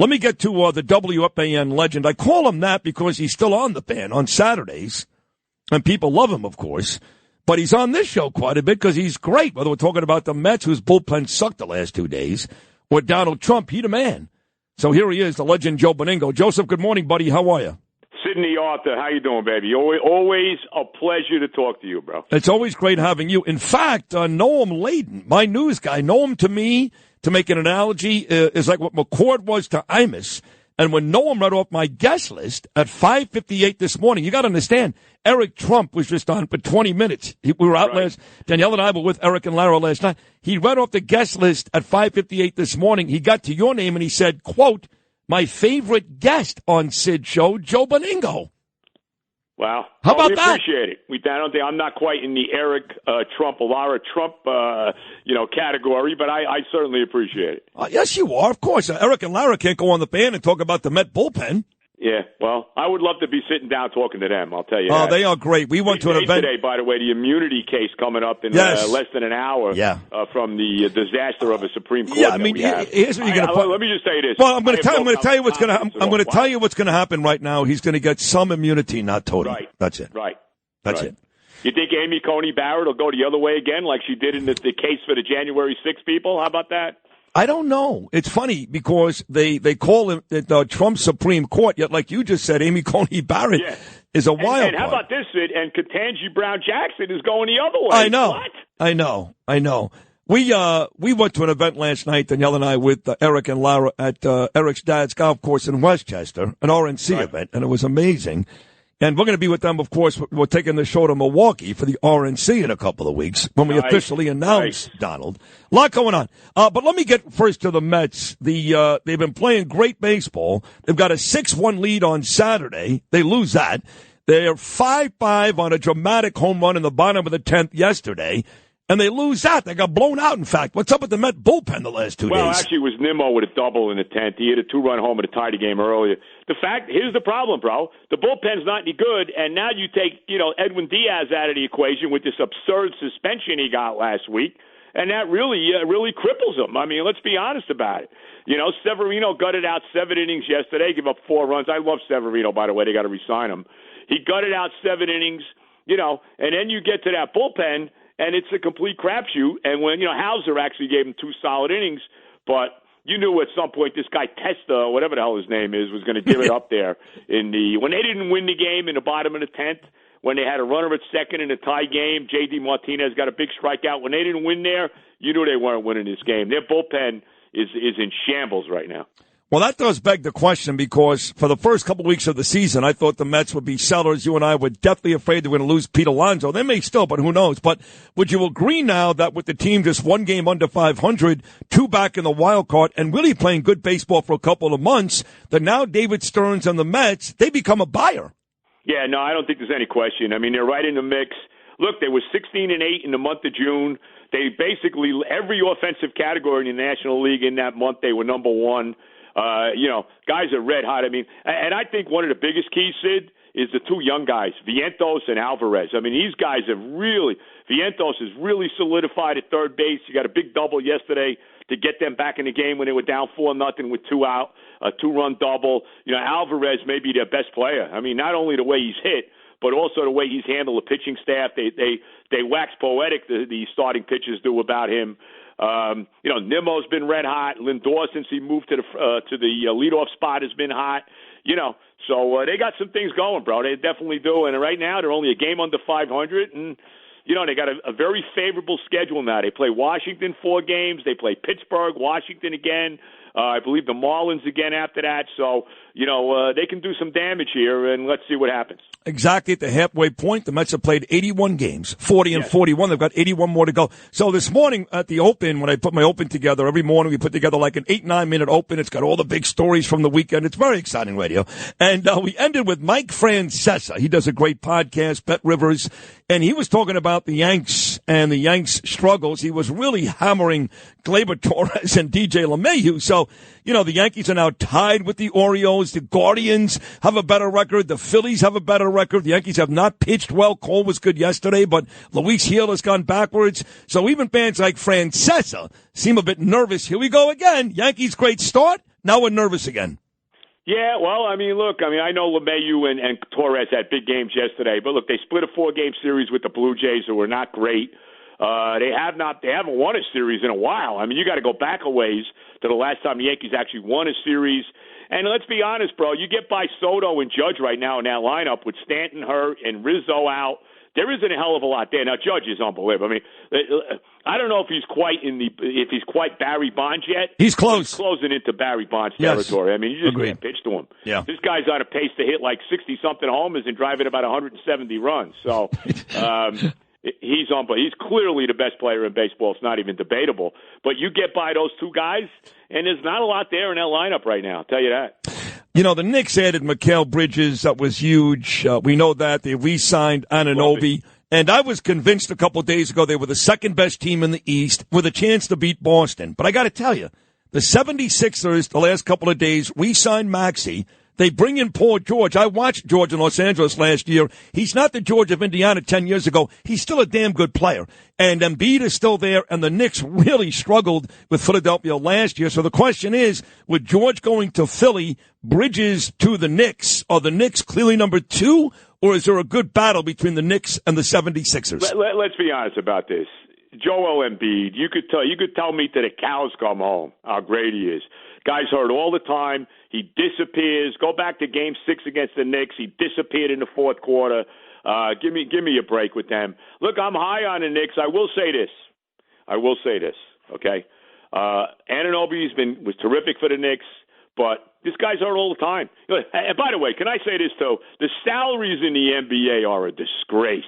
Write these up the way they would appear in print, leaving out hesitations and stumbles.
Let me get to the WFAN legend. I call him that because he's still on the fan on Saturdays, and people love him, of course. But he's on this show quite a bit because he's great, whether we're talking about the Mets, whose bullpen sucked the last 2 days, or Donald Trump. He the man. So here he is, the legend Joe Benigno. Joseph, good morning, buddy. How are you? Sidney Arthur, how you doing, baby? Always a pleasure to talk to you, bro. It's always great having you. In fact, Noam Laden, my news guy, Noam to me, to make an analogy, is like what McCord was to Imus. And when Noam read off my guest list at 5:58 this morning, you got to understand, Eric Trump was just on for 20 minutes. We were out last, Danielle and I were with Eric and Lara last night. He read off the guest list at 5:58 this morning. He got to your name and he said, quote, my favorite guest on Sid's show, Joe Benigno. Wow. How about we that? Appreciate it. I don't think I'm not quite in the Eric Trump, Lara Trump, category, but I certainly appreciate it. Yes, you are. Of course. Eric and Lara can't go on the fan and talk about the Met bullpen. Yeah, well, I would love to be sitting down talking to them, I'll tell you that. They are great. We went to an event today, by the way, the immunity case coming up in less than an hour from the disaster of a Supreme Court. Yeah, I mean, here's what you're going to put. Let me just say this. Well, I'm going to tell you what's going to I'm going to tell you what's going to happen right now. He's going to get some immunity, not total. Right. That's it. Right. That's it. You think Amy Coney Barrett will go the other way again like she did in the case for the January 6 people? How about that? I don't know. It's funny because they call him the Trump Supreme Court, yet like you just said, Amy Coney Barrett is a wild card. And how about this, Sid? And Ketanji Brown Jackson is going the other way. I know. What? I know. We went to an event last night, Danielle and I, with Eric and Lara at Eric's dad's golf course in Westchester, an RNC event, and it was amazing. And we're going to be with them, of course. We're taking the show to Milwaukee for the RNC in a couple of weeks when we officially announce Donald. A lot going on. But let me get first to the Mets. They've been playing great baseball. They've got a 6-1 lead on Saturday. They lose that. They're 5-5 on a dramatic home run in the bottom of the 10th yesterday. And they lose that. They got blown out, in fact. What's up with the Met bullpen the last 2 days? Well, actually, it was Nimmo with a double in the 10th. He hit a 2-run homer to tie the game earlier. Here's the problem, bro. The bullpen's not any good, and now you take, Edwin Diaz out of the equation with this absurd suspension he got last week, and that really cripples him. I mean, let's be honest about it. Severino gutted out 7 innings yesterday, give up 4 runs. I love Severino, by the way. They got to re-sign him. He gutted out 7 innings, and then you get to that bullpen, and it's a complete crapshoot. And when, Hauser actually gave him 2 solid innings, but you knew at some point this guy Testa, or whatever the hell his name is, was going to give it up there when they didn't win the game in the bottom of the 10th, when they had a runner at second in a tie game. J.D. Martinez got a big strikeout. When they didn't win there, you knew they weren't winning this game. Their bullpen is in shambles right now. Well, that does beg the question because for the first couple weeks of the season, I thought the Mets would be sellers. You and I were deathly afraid they were going to lose Pete Alonso. They may still, but who knows? But would you agree now that with the team just 1 game under 500, 2 back in the wild card, and really playing good baseball for a couple of months, that now David Stearns and the Mets, they become a buyer? Yeah, no, I don't think there's any question. I mean, they're right in the mix. Look, they were 16-8 in the month of June. They basically, every offensive category in the National League in that month, they were number 1. Guys are red hot. I mean, and I think one of the biggest keys, Sid, is the 2 young guys, Vientos and Alvarez. I mean, these guys Vientos has really solidified at third base. He got a big double yesterday to get them back in the game when they were down 4-0 with 2 out, a 2-run double. Alvarez may be their best player. I mean, not only the way he's hit, but also the way he's handled the pitching staff. They wax poetic, the starting pitchers do about him. Nimmo's been red hot. Lindor, since he moved to the leadoff spot, has been hot. So they got some things going, bro. They definitely do. And right now they're only a game under 500, and they got a very favorable schedule now. They play Washington 4 games. They play Pittsburgh, Washington again. I believe the Marlins again after that. So, they can do some damage here, and let's see what happens. Exactly at the halfway point. The Mets have played 81 games, 40 and 41. They've got 81 more to go. So this morning at the Open, when I put my Open together, every morning we put together like an 8-9 minute Open. It's got all the big stories from the weekend. It's very exciting radio. And we ended with Mike Francesa. He does a great podcast, Bet Rivers, and he was talking about the Yanks and the Yanks' struggles. He was really hammering Gleyber Torres and DJ LeMahieu. So, the Yankees are now tied with the Orioles. The Guardians have a better record. The Phillies have a better record. The Yankees have not pitched well. Cole was good yesterday, but Luis Gil has gone backwards. So even fans like Francesa seem a bit nervous. Here we go again. Yankees great start. Now we're nervous again. Yeah, well, I mean, look, I know LeMahieu and Torres had big games yesterday, but look, they split a 4-game series with the Blue Jays, who were not great. They haven't won a series in a while. I mean, you got to go back a ways to the last time the Yankees actually won a series. And let's be honest, bro, you get by Soto and Judge right now in that lineup with Stanton hurt and Rizzo out. There isn't a hell of a lot there. Now, Judge is unbelievable. I mean, I don't know if he's quite Barry Bonds yet. He's close. He's closing into Barry Bonds territory. I mean, you just can't pitch to him. Yeah. This guy's on a pace to hit like 60-something homers and driving about 170 runs. So he's clearly the best player in baseball. It's not even debatable. But you get by those two guys, and there's not a lot there in that lineup right now. I'll tell you that. You know, the Knicks added Mikal Bridges. That was huge. We know that. They re-signed Anunoby. And I was convinced a couple of days ago they were the second-best team in the East with a chance to beat Boston. But I got to tell you, the 76ers, the last couple of days, re-signed Maxey. They bring in Paul George. I watched George in Los Angeles last year. He's not the George of Indiana 10 years ago. He's still a damn good player. And Embiid is still there, and the Knicks really struggled with Philadelphia last year. So the question is, with George going to Philly, Bridges to the Knicks, are the Knicks clearly number 2, or is there a good battle between the Knicks and the 76ers? Let's be honest about this. Joel Embiid, you could tell me till the cows come home how great he is. Guy's hurt all the time. He disappears. Go back to Game 6 against the Knicks. He disappeared in the fourth quarter. Give me a break with them. Look, I'm high on the Knicks. I will say this. Okay, Anunoby was terrific for the Knicks, but this guy's hurt all the time. And by the way, can I say this too? The salaries in the NBA are a disgrace.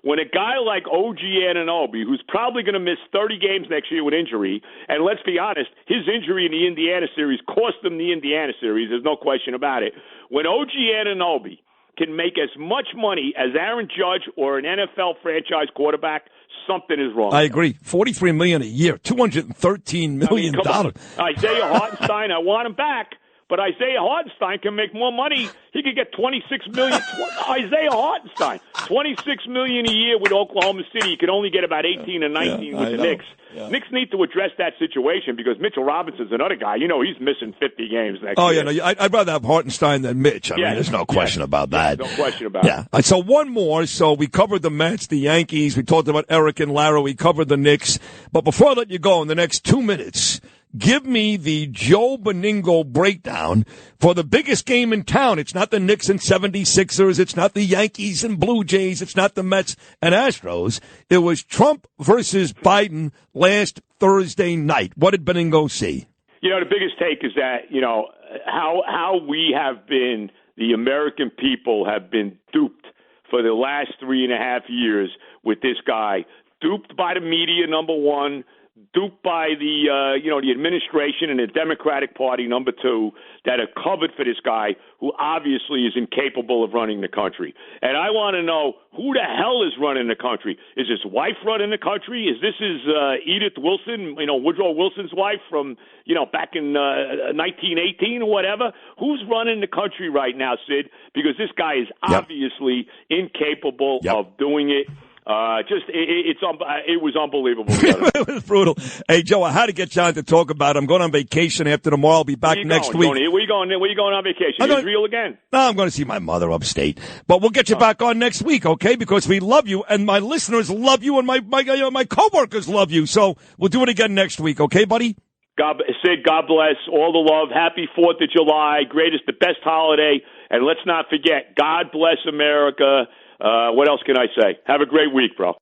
When a guy like OG Anunoby, who's probably going to miss 30 games next year with injury, and let's be honest, his injury in the Indiana series cost him the Indiana series, there's no question about it. When OG Anunoby can make as much money as Aaron Judge or an NFL franchise quarterback, something is wrong. I agree. $43 million a year, $213 million. Isaiah Hartenstein, I want him back. But Isaiah Hartenstein can make more money. He could get $26 million. Isaiah Hartenstein, $26 million a year with Oklahoma City. He could only get about 18 or 19 with the Knicks. Yeah. Knicks need to address that situation because Mitchell Robinson's another guy. You know, he's missing 50 games next year. No, I'd rather have Hartenstein than Mitch. I mean, there's no question about that. No question about it. Yeah. So one more. So we covered the Mets, the Yankees. We talked about Eric and Lara. We covered the Knicks. But before I let you go in the next 2 minutes, give me the Joe Benigno breakdown for the biggest game in town. It's not the Knicks and 76ers. It's not the Yankees and Blue Jays. It's not the Mets and Astros. It was Trump versus Biden last Thursday night. What did Benigno see? You know, the biggest take is that, you know, how we have been, the American people have been duped for the last 3.5 years with this guy. Duped by the media, number one. Duped by the administration and the Democratic Party, number 2, that are covered for this guy who obviously is incapable of running the country. And I want to know who the hell is running the country. Is his wife running the country? Is this his Edith Wilson, Woodrow Wilson's wife from, back in 1918 or whatever? Who's running the country right now, Sid? Because this guy is obviously incapable of doing it. It was unbelievable. It was brutal. Hey, Joe, I had to get John to talk about it. I'm going on vacation after tomorrow. I'll be back next week. Where you going on vacation? Israel again? No, I'm going to see my mother upstate. But we'll get you back on next week, okay? Because we love you, and my listeners love you, and my coworkers love you. So we'll do it again next week, okay, buddy? Sid, God bless. All the love. Happy 4th of July. The best holiday. And let's not forget, God bless America. What else can I say? Have a great week, bro.